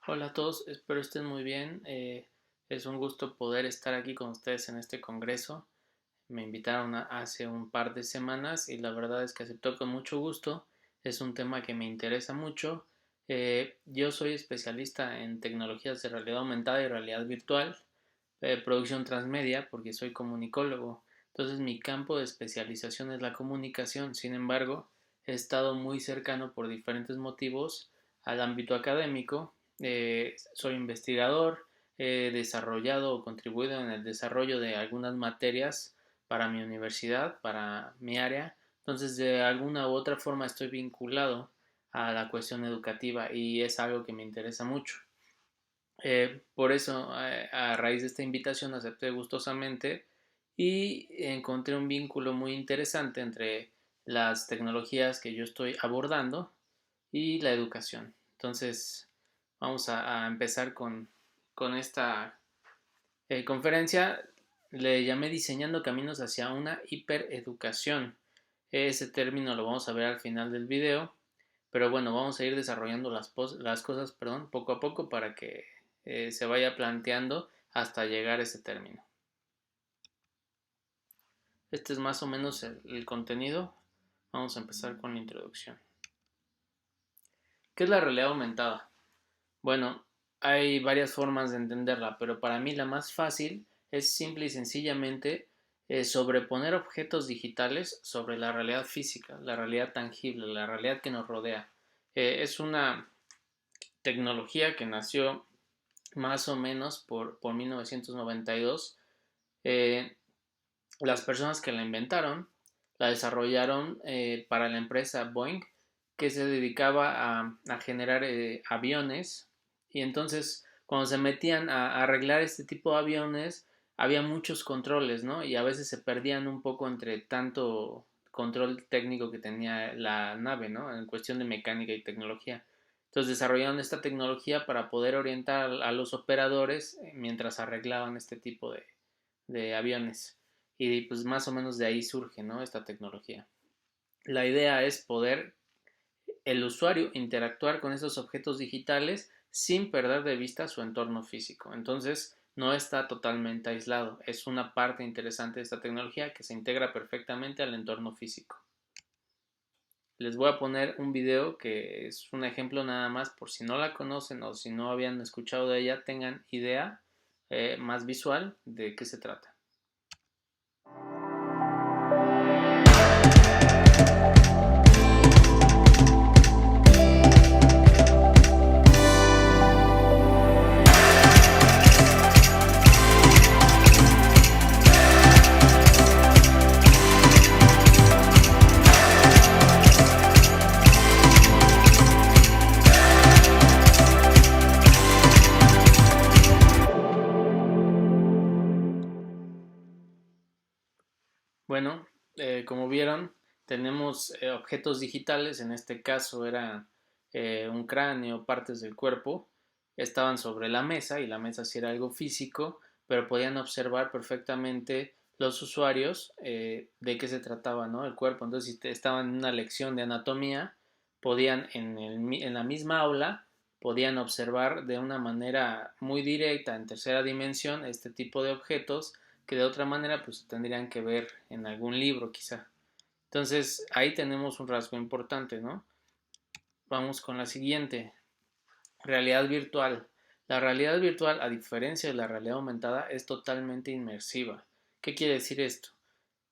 Hola a todos, espero estén muy bien. Es un gusto poder estar aquí con ustedes en este congreso. Me invitaron hace un par de semanas y la verdad es que aceptó con mucho gusto. Es un tema que me interesa mucho. Yo soy especialista en tecnologías de realidad aumentada y realidad virtual, producción transmedia, porque soy comunicólogo. Entonces mi campo de especialización es la comunicación. Sin embargo, he estado muy cercano por diferentes motivos al ámbito académico. Soy investigador, he desarrollado o contribuido en el desarrollo de algunas materias para mi universidad, para mi área. Entonces, de alguna u otra forma estoy vinculado a la cuestión educativa y es algo que me interesa mucho. Por eso, a raíz de esta invitación, acepté gustosamente y encontré un vínculo muy interesante entre las tecnologías que yo estoy abordando y la educación. Entonces, vamos a empezar con esta conferencia. Le llamé Diseñando Caminos hacia una hipereducación. Ese término lo vamos a ver al final del video, pero bueno, vamos a ir desarrollando las cosas, perdón, poco a poco para que se vaya planteando hasta llegar a ese término. Este es más o menos el contenido. Vamos a empezar con la introducción. ¿Qué es la realidad aumentada? Bueno, hay varias formas de entenderla, pero para mí la más fácil es simple y sencillamente sobreponer objetos digitales sobre la realidad física, la realidad tangible, la realidad que nos rodea. Es una tecnología que nació más o menos por 1992. Eh, las personas que la inventaron la desarrollaron para la empresa Boeing, que se dedicaba a generar aviones. Y entonces, cuando se metían a arreglar este tipo de aviones, había muchos controles, ¿no? Y a veces se perdían un poco entre tanto control técnico que tenía la nave, ¿no? En cuestión de mecánica y tecnología. Entonces desarrollaron esta tecnología para poder orientar a los operadores mientras arreglaban este tipo de aviones. Y pues más o menos de ahí surge, ¿no?, esta tecnología. La idea es poder el usuario interactuar con estos objetos digitales sin perder de vista su entorno físico. Entonces, no está totalmente aislado. Es una parte interesante de esta tecnología que se integra perfectamente al entorno físico. Les voy a poner un video que es un ejemplo nada más por si no la conocen o si no habían escuchado de ella, tengan idea más visual de qué se trata. Bueno, como vieron, tenemos objetos digitales, en este caso era un cráneo, partes del cuerpo, estaban sobre la mesa y la mesa sí era algo físico, pero podían observar perfectamente los usuarios de qué se trataba, ¿no?, el cuerpo. Entonces, si estaban en una lección de anatomía, podían en la misma aula, podían observar de una manera muy directa en tercera dimensión este tipo de objetos que de otra manera pues tendrían que ver en algún libro quizá. Entonces ahí tenemos un rasgo importante, ¿no? Vamos con la siguiente, realidad virtual. La realidad virtual, a diferencia de la realidad aumentada, es totalmente inmersiva. ¿Qué quiere decir esto?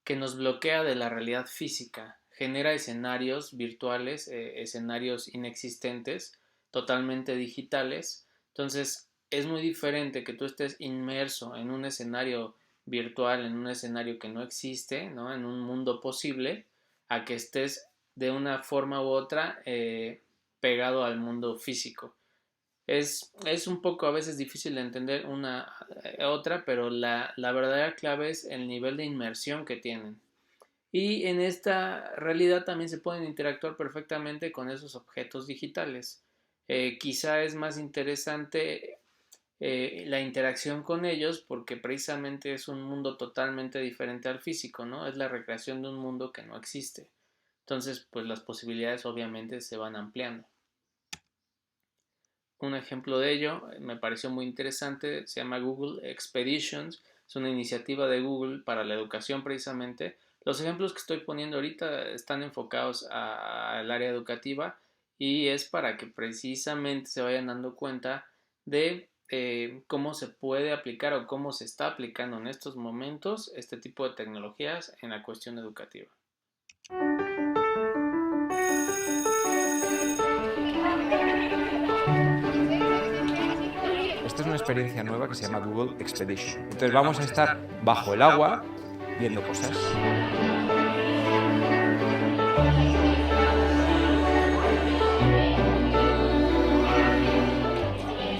Que nos bloquea de la realidad física, genera escenarios virtuales, escenarios inexistentes, totalmente digitales. Entonces es muy diferente que tú estés inmerso en un escenario virtual, en un escenario que no existe, ¿no?, en un mundo posible, a que estés de una forma u otra pegado al mundo físico. Es un poco a veces difícil de entender una otra, pero la verdadera clave es el nivel de inmersión que tienen. Y en esta realidad también se pueden interactuar perfectamente con esos objetos digitales. Quizá es más interesante la interacción con ellos porque precisamente es un mundo totalmente diferente al físico, ¿no? Es la recreación de un mundo que no existe. Entonces, pues las posibilidades obviamente se van ampliando. Un ejemplo de ello me pareció muy interesante, se llama Google Expeditions, es una iniciativa de Google para la educación precisamente. Los ejemplos que estoy poniendo ahorita están enfocados al área educativa y es para que precisamente se vayan dando cuenta de cómo se puede aplicar o cómo se está aplicando en estos momentos este tipo de tecnologías en la cuestión educativa. Esta es una experiencia nueva que se llama Google Expedition. Entonces vamos a estar bajo el agua viendo cosas.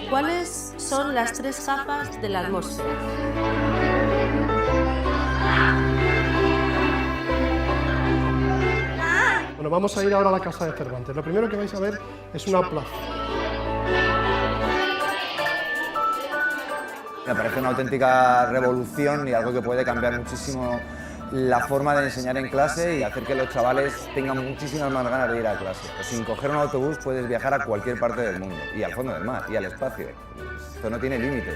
¿Cuáles son las 3 capas de la atmósfera? Bueno, vamos a ir ahora a la casa de Cervantes. Lo primero que vais a ver es una plaza. Me parece una auténtica revolución y algo que puede cambiar muchísimo la forma de enseñar en clase y hacer que los chavales tengan muchísimas más ganas de ir a clase. Pues sin coger un autobús puedes viajar a cualquier parte del mundo y al fondo del mar y al espacio. Esto no tiene límites.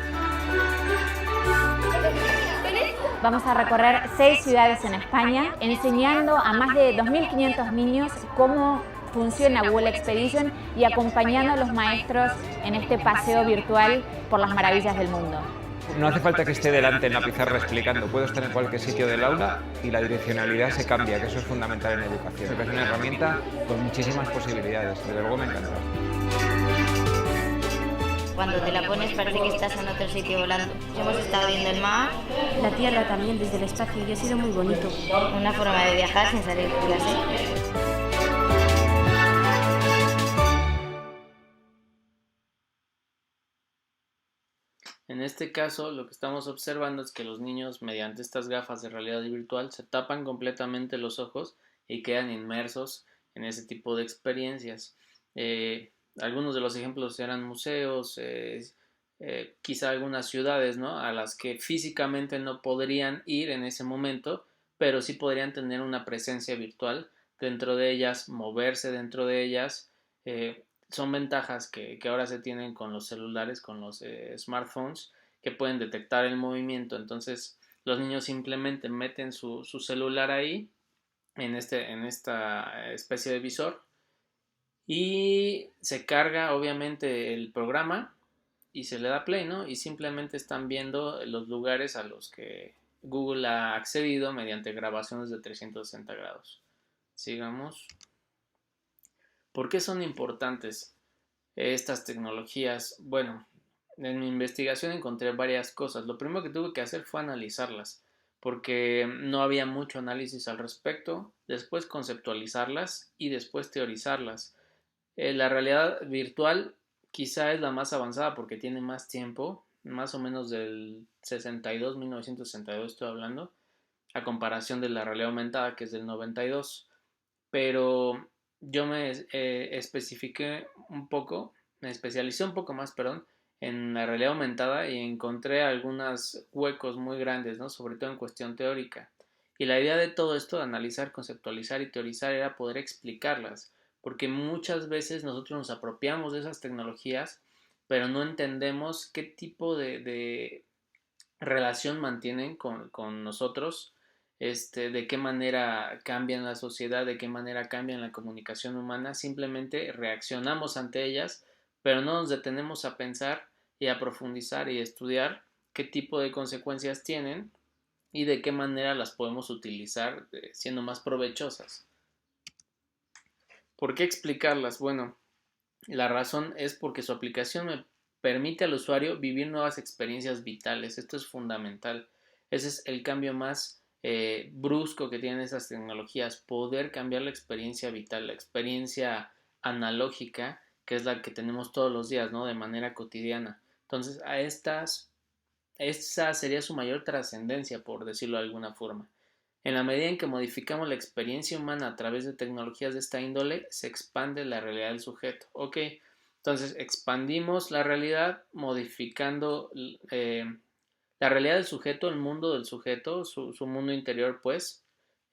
Vamos a recorrer 6 ciudades en España, enseñando a más de 2.500 niños cómo funciona Google Expedition y acompañando a los maestros en este paseo virtual por las maravillas del mundo. No hace falta que esté delante en la pizarra explicando, puedo estar en cualquier sitio del aula y la direccionalidad se cambia, que eso es fundamental en educación. Es una herramienta con muchísimas posibilidades, desde luego me encanta. Cuando te la pones parece que estás en otro sitio volando. Hemos estado viendo el mar. La Tierra también desde el espacio y ha sido muy bonito. Una forma de viajar sin salir de clase. En este caso, lo que estamos observando es que los niños, mediante estas gafas de realidad virtual, se tapan completamente los ojos y quedan inmersos en ese tipo de experiencias. Algunos de los ejemplos eran museos, quizá algunas ciudades, ¿no?, a las que físicamente no podrían ir en ese momento, pero sí podrían tener una presencia virtual dentro de ellas, moverse dentro de ellas. Son ventajas que ahora se tienen con los celulares, con los smartphones, que pueden detectar el movimiento. Entonces los niños simplemente meten su celular ahí, en esta especie de visor, y se carga obviamente el programa y se le da play, ¿no? Y simplemente están viendo los lugares a los que Google ha accedido mediante grabaciones de 360 grados. Sigamos. ¿Por qué son importantes estas tecnologías? Bueno, en mi investigación encontré varias cosas. Lo primero que tuve que hacer fue analizarlas, porque no había mucho análisis al respecto, después conceptualizarlas y después teorizarlas. La realidad virtual quizá es la más avanzada porque tiene más tiempo, más o menos del 1962 estoy hablando, a comparación de la realidad aumentada que es del 92. Pero yo me especialicé un poco más, perdón, en la realidad aumentada y encontré algunos huecos muy grandes, ¿no? Sobre todo en cuestión teórica. Y la idea de todo esto, de analizar, conceptualizar y teorizar, era poder explicarlas, porque muchas veces nosotros nos apropiamos de esas tecnologías, pero no entendemos qué tipo de relación mantienen con nosotros, de qué manera cambian la sociedad, de qué manera cambian la comunicación humana. Simplemente reaccionamos ante ellas, pero no nos detenemos a pensar y a profundizar y estudiar qué tipo de consecuencias tienen y de qué manera las podemos utilizar siendo más provechosas. ¿Por qué explicarlas? Bueno, la razón es porque su aplicación me permite al usuario vivir nuevas experiencias vitales. Esto es fundamental. Ese es el cambio más brusco que tienen esas tecnologías, poder cambiar la experiencia vital, la experiencia analógica, que es la que tenemos todos los días, ¿no?, de manera cotidiana. Entonces, esa sería su mayor trascendencia, por decirlo de alguna forma. En la medida en que modificamos la experiencia humana a través de tecnologías de esta índole, se expande la realidad del sujeto. Ok, entonces expandimos la realidad modificando la realidad del sujeto, el mundo del sujeto, su mundo interior, pues.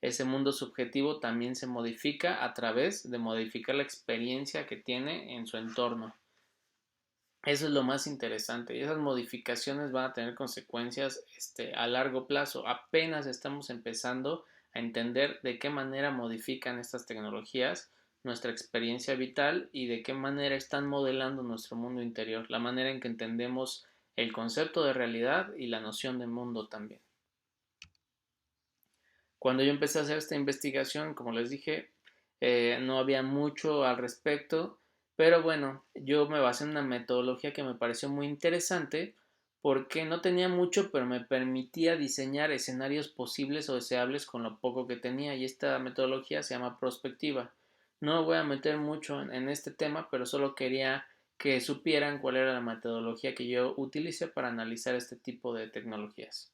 Ese mundo subjetivo también se modifica a través de modificar la experiencia que tiene en su entorno. Eso es lo más interesante y esas modificaciones van a tener consecuencias a largo plazo. Apenas estamos empezando a entender de qué manera modifican estas tecnologías nuestra experiencia vital y de qué manera están modelando nuestro mundo interior, la manera en que entendemos el concepto de realidad y la noción de mundo también. Cuando yo empecé a hacer esta investigación, como les dije, no había mucho al respecto, pero bueno, yo me basé en una metodología que me pareció muy interesante porque no tenía mucho, pero me permitía diseñar escenarios posibles o deseables con lo poco que tenía, y esta metodología se llama prospectiva. No me voy a meter mucho en este tema, pero solo quería que supieran cuál era la metodología que yo utilicé para analizar este tipo de tecnologías.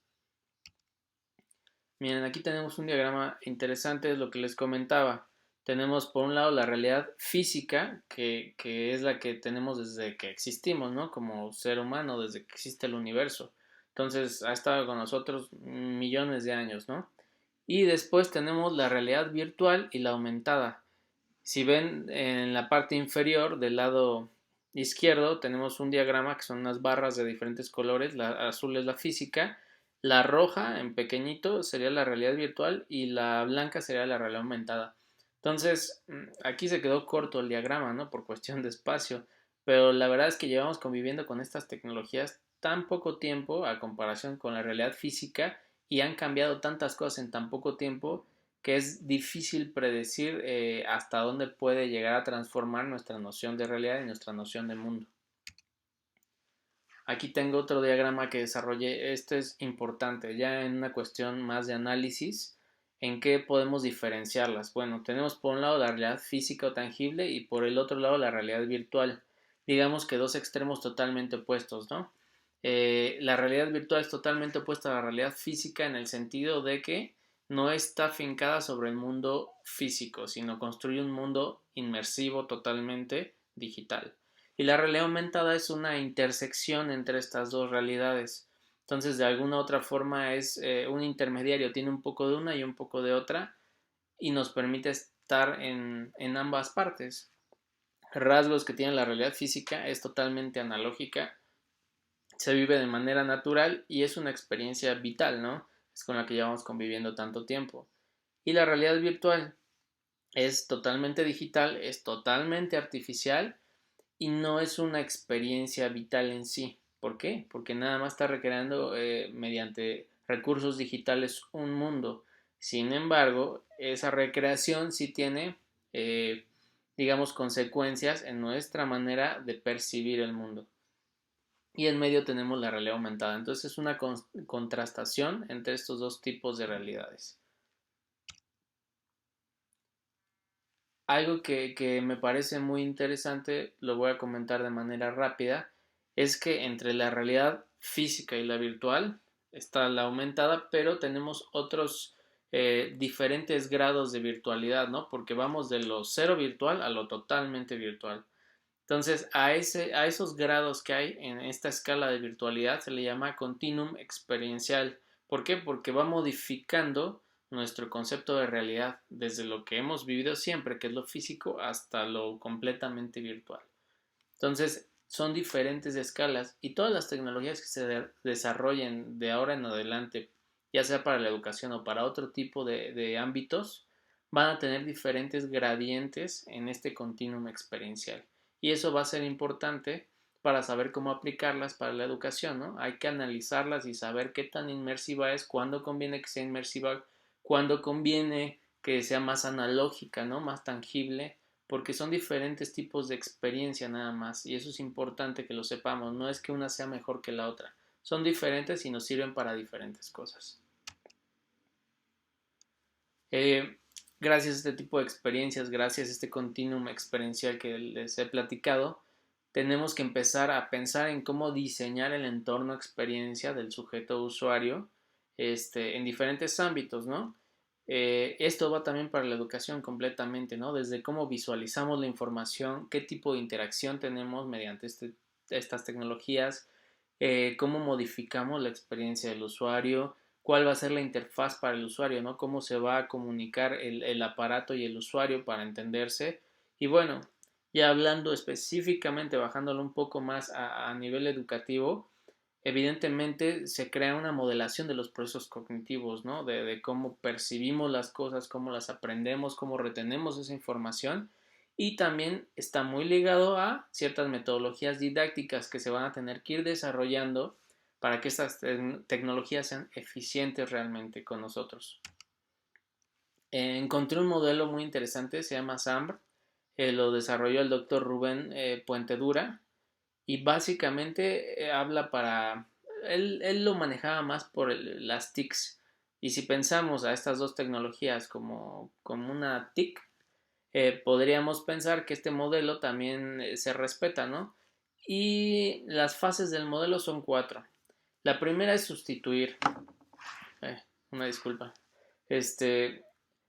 Miren, aquí tenemos un diagrama interesante, es lo que les comentaba. Tenemos por un lado la realidad física, que es la que tenemos desde que existimos, ¿no? Como ser humano, desde que existe el universo. Entonces ha estado con nosotros millones de años, ¿no? Y después tenemos la realidad virtual y la aumentada. Si ven en la parte inferior del lado izquierdo tenemos un diagrama que son unas barras de diferentes colores. La azul es la física, la roja en pequeñito sería la realidad virtual y la blanca sería la realidad aumentada. Entonces, aquí se quedó corto el diagrama, ¿no? Por cuestión de espacio, pero la verdad es que llevamos conviviendo con estas tecnologías tan poco tiempo a comparación con la realidad física y han cambiado tantas cosas en tan poco tiempo que es difícil predecir hasta dónde puede llegar a transformar nuestra noción de realidad y nuestra noción de mundo. Aquí tengo otro diagrama que desarrollé. Este es importante, ya en una cuestión más de análisis, ¿en qué podemos diferenciarlas? Bueno, tenemos por un lado la realidad física o tangible y por el otro lado la realidad virtual. Digamos que dos extremos totalmente opuestos, ¿no? La realidad virtual es totalmente opuesta a la realidad física en el sentido de que no está fincada sobre el mundo físico, sino construye un mundo inmersivo totalmente digital. Y la realidad aumentada es una intersección entre estas dos realidades. Entonces, de alguna u otra forma es un intermediario, tiene un poco de una y un poco de otra y nos permite estar en ambas partes. Rasgos que tiene la realidad física es totalmente analógica, se vive de manera natural y es una experiencia vital, ¿no? Es con la que llevamos conviviendo tanto tiempo. Y la realidad virtual es totalmente digital, es totalmente artificial y no es una experiencia vital en sí. ¿Por qué? Porque nada más está recreando mediante recursos digitales un mundo. Sin embargo, esa recreación sí tiene, digamos, consecuencias en nuestra manera de percibir el mundo. Y en medio tenemos la realidad aumentada. Entonces es una contrastación entre estos dos tipos de realidades. Algo que me parece muy interesante, lo voy a comentar de manera rápida, es que entre la realidad física y la virtual está la aumentada, pero tenemos otros diferentes grados de virtualidad, ¿no? Porque vamos de lo cero virtual a lo totalmente virtual. Entonces, a esos grados que hay en esta escala de virtualidad se le llama continuum experiencial. ¿Por qué? Porque va modificando nuestro concepto de realidad desde lo que hemos vivido siempre, que es lo físico, hasta lo completamente virtual. Entonces, son diferentes escalas y todas las tecnologías que se desarrollen de ahora en adelante, ya sea para la educación o para otro tipo de ámbitos, van a tener diferentes gradientes en este continuum experiencial. Y eso va a ser importante para saber cómo aplicarlas para la educación, ¿no? Hay que analizarlas y saber qué tan inmersiva es, cuándo conviene que sea inmersiva, cuándo conviene que sea más analógica, ¿no? Más tangible, porque son diferentes tipos de experiencia nada más, y eso es importante que lo sepamos. No es que una sea mejor que la otra, son diferentes y nos sirven para diferentes cosas. Gracias a este tipo de experiencias, gracias a este continuum experiencial que les he platicado, tenemos que empezar a pensar en cómo diseñar el entorno experiencia del sujeto usuario en diferentes ámbitos, ¿no? Esto va también para la educación completamente, ¿no? Desde cómo visualizamos la información, qué tipo de interacción tenemos mediante estas tecnologías, cómo modificamos la experiencia del usuario, cuál va a ser la interfaz para el usuario, ¿no? Cómo se va a comunicar el aparato y el usuario para entenderse. Y bueno, Y hablando específicamente, bajándolo un poco más a nivel educativo, evidentemente se crea una modelación de los procesos cognitivos, ¿no? De cómo percibimos las cosas, cómo las aprendemos, cómo retenemos esa información, y también está muy ligado a ciertas metodologías didácticas que se van a tener que ir desarrollando para que estas tecnologías sean eficientes realmente con nosotros. Encontré un modelo muy interesante, se llama SAMR, lo desarrolló el doctor Rubén Puentedura, y básicamente habla para... Él lo manejaba más por las TICs, y si pensamos a estas dos tecnologías como una TIC, podríamos pensar que este modelo también se respeta, ¿no? Y las fases del modelo son 4. La primera es sustituir. Una disculpa.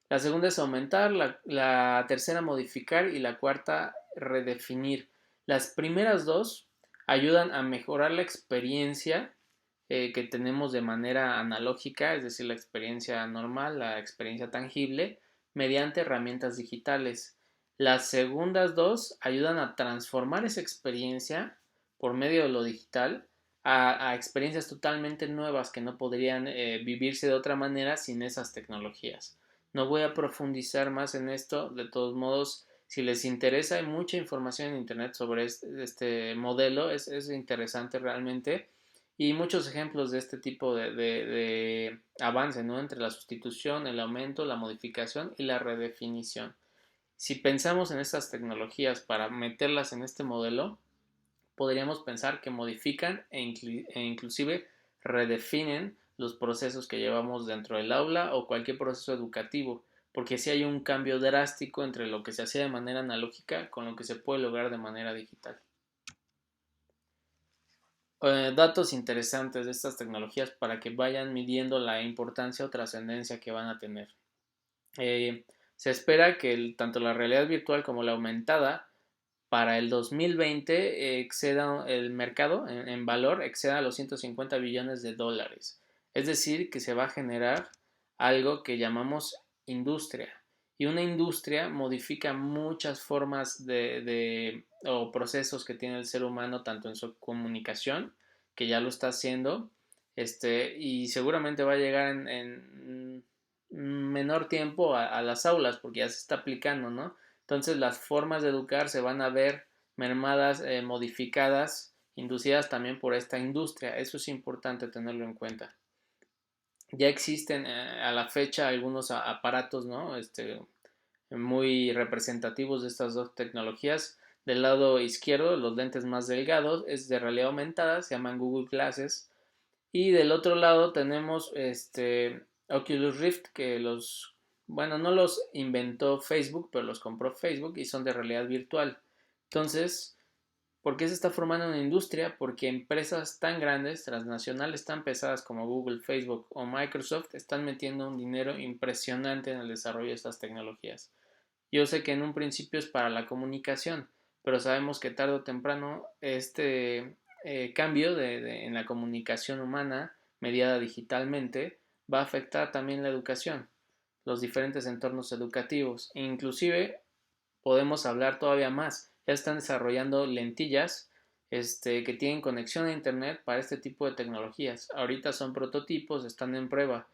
La segunda es aumentar, la tercera modificar y la cuarta redefinir. Las primeras dos ayudan a mejorar la experiencia que tenemos de manera analógica, es decir, la experiencia normal, la experiencia tangible, mediante herramientas digitales. Las segundas dos ayudan a transformar esa experiencia por medio de lo digital a experiencias totalmente nuevas que no podrían vivirse de otra manera sin esas tecnologías. No voy a profundizar más en esto, de todos modos, si les interesa, hay mucha información en internet sobre este modelo, es interesante realmente, y muchos ejemplos de este tipo de avance, ¿no? Entre la sustitución, el aumento, la modificación y la redefinición. Si pensamos en estas tecnologías para meterlas en este modelo, podríamos pensar que modifican e inclusive redefinen los procesos que llevamos dentro del aula o cualquier proceso educativo, porque si hay un cambio drástico entre lo que se hacía de manera analógica con lo que se puede lograr de manera digital. Datos interesantes de estas tecnologías para que vayan midiendo la importancia o trascendencia que van a tener. Se espera que tanto la realidad virtual como la aumentada para el 2020 exceda el mercado en valor, exceda los 150 billones de dólares. Es decir, que se va a generar algo que llamamos industria. Y una industria modifica muchas formas o procesos que tiene el ser humano, tanto en su comunicación, que ya lo está haciendo, y seguramente va a llegar en menor tiempo a las aulas, porque ya se está aplicando, ¿no? Entonces las formas de educar se van a ver mermadas, modificadas, inducidas también por esta industria. Eso es importante tenerlo en cuenta. Ya existen a la fecha algunos aparatos, ¿no? Muy representativos de estas dos tecnologías. Del lado izquierdo, los lentes más delgados, es de realidad aumentada, se llaman Google Glasses. Y del otro lado tenemos Oculus Rift, que no los inventó Facebook, pero los compró Facebook y son de realidad virtual. Entonces, ¿por qué se está formando una industria? Porque empresas tan grandes, transnacionales tan pesadas como Google, Facebook o Microsoft están metiendo un dinero impresionante en el desarrollo de estas tecnologías. Yo sé que en un principio es para la comunicación, pero sabemos que tarde o temprano este cambio en la comunicación humana mediada digitalmente va a afectar también la educación, los diferentes entornos educativos. Inclusive podemos hablar todavía más. Ya están desarrollando lentillas que tienen conexión a internet para este tipo de tecnologías. Ahorita son prototipos, están en prueba,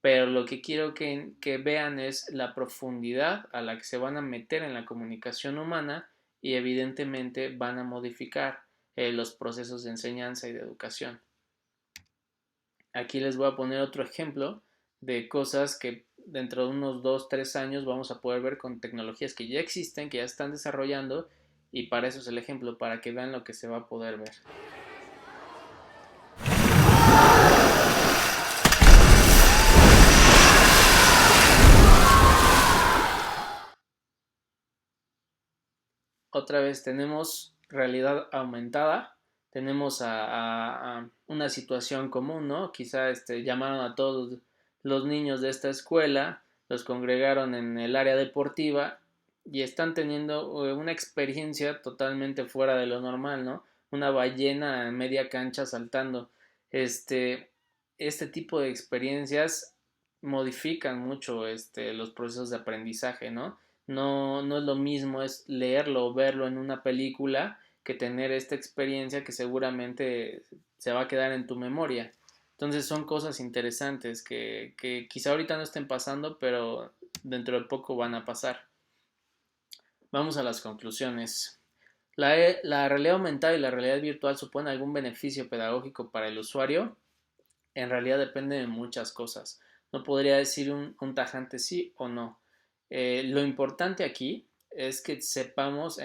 pero lo que quiero que vean es la profundidad a la que se van a meter en la comunicación humana y evidentemente van a modificar los procesos de enseñanza y de educación. Aquí les voy a poner otro ejemplo de cosas que dentro de unos 2-3 años vamos a poder ver con tecnologías que ya existen, que ya están desarrollando, y para eso es el ejemplo, para que vean lo que se va a poder ver. Otra vez tenemos realidad aumentada, tenemos a una situación común, ¿no? Quizá llamaron a todos los niños de esta escuela, los congregaron en el área deportiva y están teniendo una experiencia totalmente fuera de lo normal, ¿no? Una ballena en media cancha saltando. Este tipo de experiencias modifican mucho los procesos de aprendizaje, ¿no? No es lo mismo es leerlo o verlo en una película que tener esta experiencia que seguramente se va a quedar en tu memoria. Entonces son cosas interesantes que quizá ahorita no estén pasando, pero dentro de poco van a pasar. Vamos a las conclusiones. La realidad aumentada y la realidad virtual suponen algún beneficio pedagógico para el usuario. En realidad depende de muchas cosas. No podría decir un tajante sí o no. Lo importante aquí es que sepamos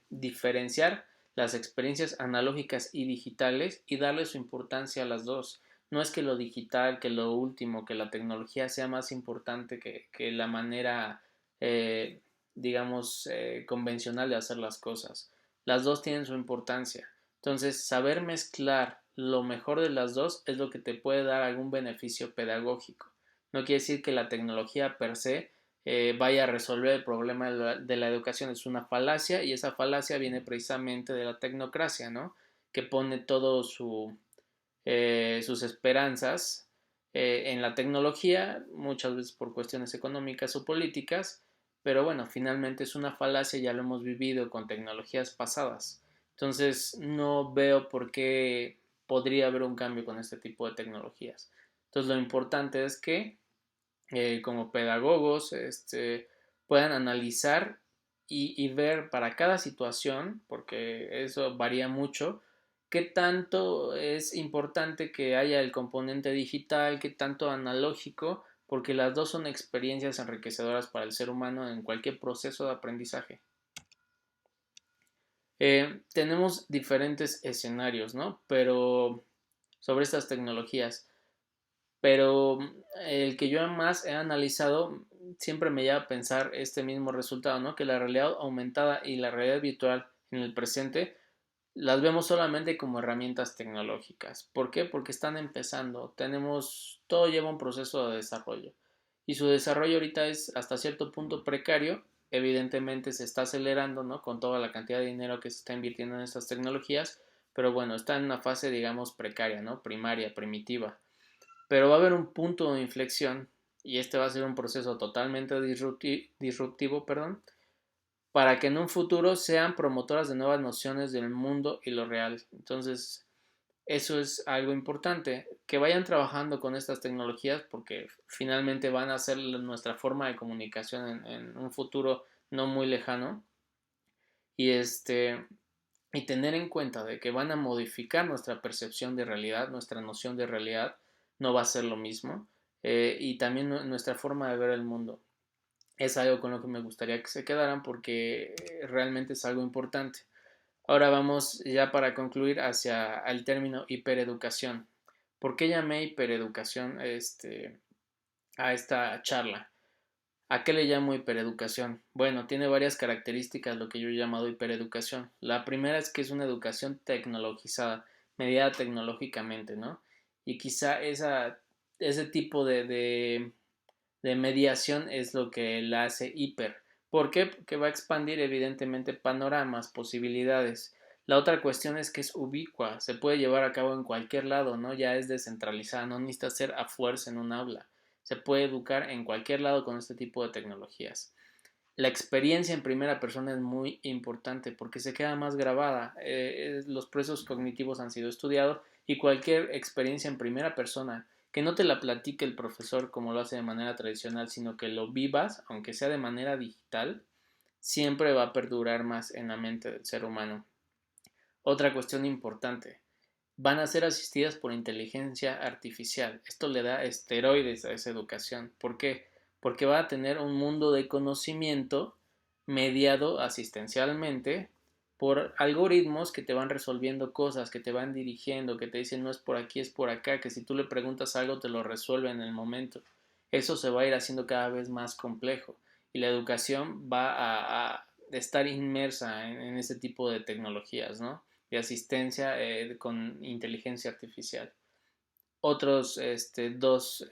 diferenciar las experiencias analógicas y digitales y darle su importancia a las dos. No es que lo digital, que lo último, que la tecnología sea más importante que la manera, eh, digamos, convencional de hacer las cosas. Las dos tienen su importancia. Entonces, saber mezclar lo mejor de las dos es lo que te puede dar algún beneficio pedagógico. No quiere decir que la tecnología per se vaya a resolver el problema de la educación. Es una falacia y esa falacia viene precisamente de la tecnocracia, ¿no? Que pone todo sus esperanzas en la tecnología, muchas veces por cuestiones económicas o políticas, pero bueno, finalmente es una falacia, ya lo hemos vivido con tecnologías pasadas. Entonces no veo por qué podría haber un cambio con este tipo de tecnologías. Entonces lo importante es que como pedagogos puedan analizar y ver para cada situación, porque eso varía mucho, qué tanto es importante que haya el componente digital, qué tanto analógico, porque las dos son experiencias enriquecedoras para el ser humano en cualquier proceso de aprendizaje. Tenemos diferentes escenarios, ¿no? Pero sobre estas tecnologías. Pero el que yo más he analizado siempre me lleva a pensar este mismo resultado, ¿no? Que la realidad aumentada y la realidad virtual en el presente las vemos solamente como herramientas tecnológicas. ¿Por qué? Porque están empezando. Todo lleva un proceso de desarrollo. Y su desarrollo ahorita es hasta cierto punto precario. Evidentemente se está acelerando, ¿no? Con toda la cantidad de dinero que se está invirtiendo en estas tecnologías. Pero bueno, está en una fase, digamos, precaria, ¿no? Primaria, primitiva. Pero va a haber un punto de inflexión y este va a ser un proceso totalmente disruptivo, para que en un futuro sean promotoras de nuevas nociones del mundo y lo real. Entonces, eso es algo importante, que vayan trabajando con estas tecnologías porque finalmente van a ser nuestra forma de comunicación en un futuro no muy lejano y tener en cuenta de que van a modificar nuestra percepción de realidad, nuestra noción de realidad no va a ser lo mismo y también nuestra forma de ver el mundo. Es algo con lo que me gustaría que se quedaran porque realmente es algo importante. Ahora vamos ya para concluir hacia el término hipereducación. ¿Por qué llamé hipereducación a esta charla? ¿A qué le llamo hipereducación? Bueno, tiene varias características lo que yo he llamado hipereducación. La primera es que es una educación tecnologizada, mediada tecnológicamente, ¿no? Y quizá ese tipo de mediación es lo que la hace hiper. ¿Por qué? Porque va a expandir evidentemente panoramas, posibilidades. La otra cuestión es que es ubicua, se puede llevar a cabo en cualquier lado, ¿no? Ya es descentralizada, no necesita ser a fuerza en un aula. Se puede educar en cualquier lado con este tipo de tecnologías. La experiencia en primera persona es muy importante porque se queda más grabada. Los procesos cognitivos han sido estudiados y cualquier experiencia en primera persona que no te la platique el profesor como lo hace de manera tradicional, sino que lo vivas, aunque sea de manera digital, siempre va a perdurar más en la mente del ser humano. Otra cuestión importante, van a ser asistidas por inteligencia artificial. Esto le da esteroides a esa educación. ¿Por qué? Porque va a tener un mundo de conocimiento mediado asistencialmente por algoritmos que te van resolviendo cosas, que te van dirigiendo, que te dicen no es por aquí, es por acá, que si tú le preguntas algo te lo resuelve en el momento. Eso se va a ir haciendo cada vez más complejo y la educación va a estar inmersa en ese tipo de tecnologías, ¿no? De asistencia con inteligencia artificial. Otros dos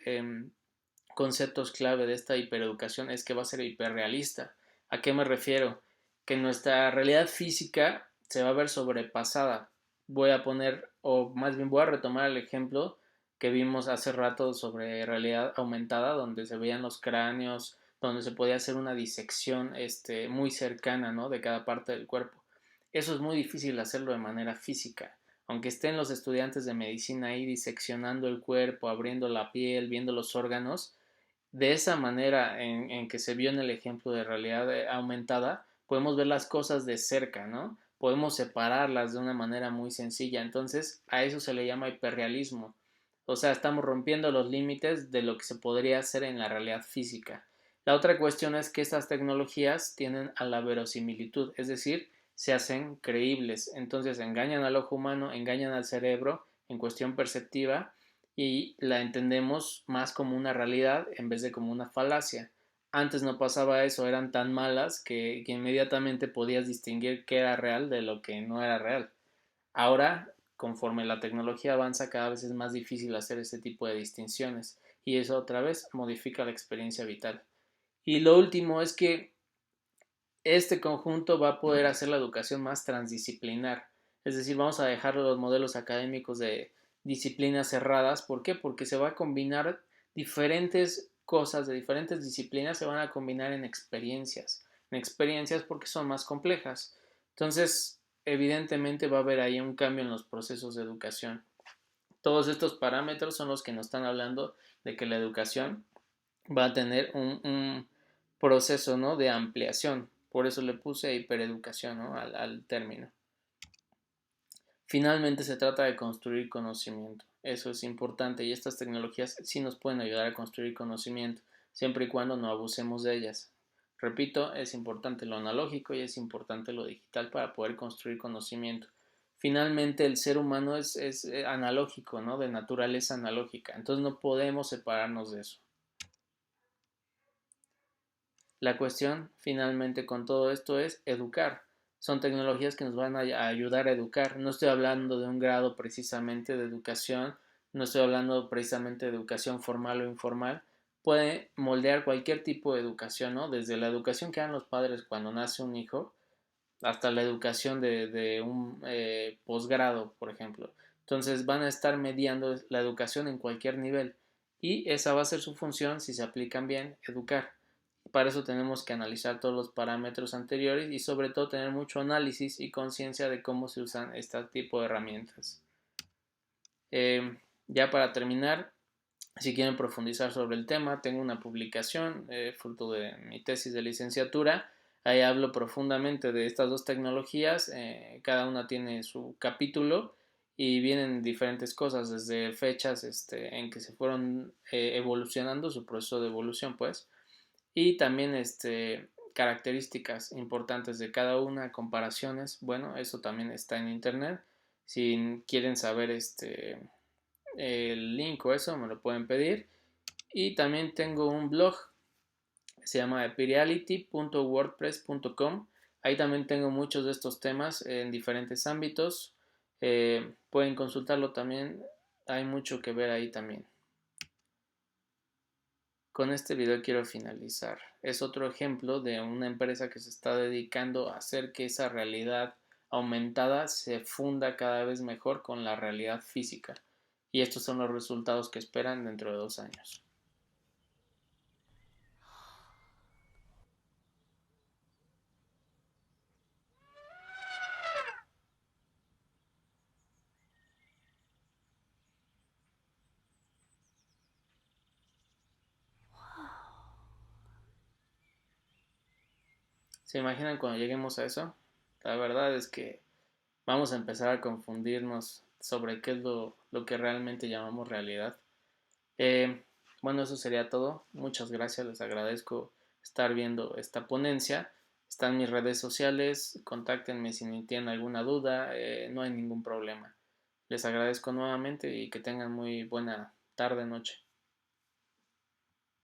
conceptos clave de esta hipereducación es que va a ser hiperrealista. ¿A qué me refiero? Que nuestra realidad física se va a ver sobrepasada. Voy a poner, o más bien voy a retomar el ejemplo que vimos hace rato sobre realidad aumentada, donde se veían los cráneos, donde se podía hacer una disección muy cercana, ¿no?, de cada parte del cuerpo. Eso es muy difícil hacerlo de manera física. Aunque estén los estudiantes de medicina ahí diseccionando el cuerpo, abriendo la piel, viendo los órganos, de esa manera en que se vio en el ejemplo de realidad aumentada, podemos ver las cosas de cerca, ¿no? Podemos separarlas de una manera muy sencilla. Entonces, a eso se le llama hiperrealismo. O sea, estamos rompiendo los límites de lo que se podría hacer en la realidad física. La otra cuestión es que estas tecnologías tienden a la verosimilitud, es decir, se hacen creíbles. Entonces engañan al ojo humano, engañan al cerebro en cuestión perceptiva y la entendemos más como una realidad en vez de como una falacia. Antes no pasaba eso, eran tan malas que inmediatamente podías distinguir qué era real de lo que no era real. Ahora, conforme la tecnología avanza, cada vez es más difícil hacer este tipo de distinciones y eso otra vez modifica la experiencia vital. Y lo último es que este conjunto va a poder hacer la educación más transdisciplinar, es decir, vamos a dejar los modelos académicos de disciplinas cerradas. ¿Por qué? Porque se va a combinar diferentes cosas de diferentes disciplinas, se van a combinar en experiencias porque son más complejas. Entonces, evidentemente va a haber ahí un cambio en los procesos de educación. Todos estos parámetros son los que nos están hablando de que la educación va a tener un proceso, ¿no?, de ampliación. Por eso le puse hipereducación, ¿no?, al término. Finalmente se trata de construir conocimiento. Eso es importante y estas tecnologías sí nos pueden ayudar a construir conocimiento, siempre y cuando no abusemos de ellas. Repito, es importante lo analógico y es importante lo digital para poder construir conocimiento. Finalmente el ser humano es analógico, ¿no?, de naturaleza analógica, entonces no podemos separarnos de eso. La cuestión, finalmente, con todo esto es educar. Son tecnologías que nos van a ayudar a educar. No estoy hablando de un grado precisamente de educación, no estoy hablando precisamente de educación formal o informal. Puede moldear cualquier tipo de educación, ¿no? Desde la educación que dan los padres cuando nace un hijo hasta la educación de un posgrado, por ejemplo. Entonces van a estar mediando la educación en cualquier nivel y esa va a ser su función si se aplican bien, educar. Para eso tenemos que analizar todos los parámetros anteriores y sobre todo tener mucho análisis y conciencia de cómo se usan este tipo de herramientas. Ya para terminar, si quieren profundizar sobre el tema, tengo una publicación fruto de mi tesis de licenciatura. Ahí hablo profundamente de estas dos tecnologías, cada una tiene su capítulo y vienen diferentes cosas, desde fechas en que se fueron evolucionando, su proceso de evolución pues, y también características importantes de cada una, comparaciones. Bueno, eso también está en internet. Si quieren saber el link o eso, me lo pueden pedir. Y también tengo un blog, se llama epireality.wordpress.com. Ahí también tengo muchos de estos temas en diferentes ámbitos. Pueden consultarlo también, hay mucho que ver ahí también. Con este video quiero finalizar. Es otro ejemplo de una empresa que se está dedicando a hacer que esa realidad aumentada se funda cada vez mejor con la realidad física. Y estos son los resultados que esperan dentro de 2 años. ¿Se imaginan cuando lleguemos a eso? La verdad es que vamos a empezar a confundirnos sobre qué es lo que realmente llamamos realidad. Bueno, eso sería todo. Muchas gracias, les agradezco estar viendo esta ponencia. Están mis redes sociales, contáctenme si tienen alguna duda, no hay ningún problema. Les agradezco nuevamente y que tengan muy buena tarde, noche.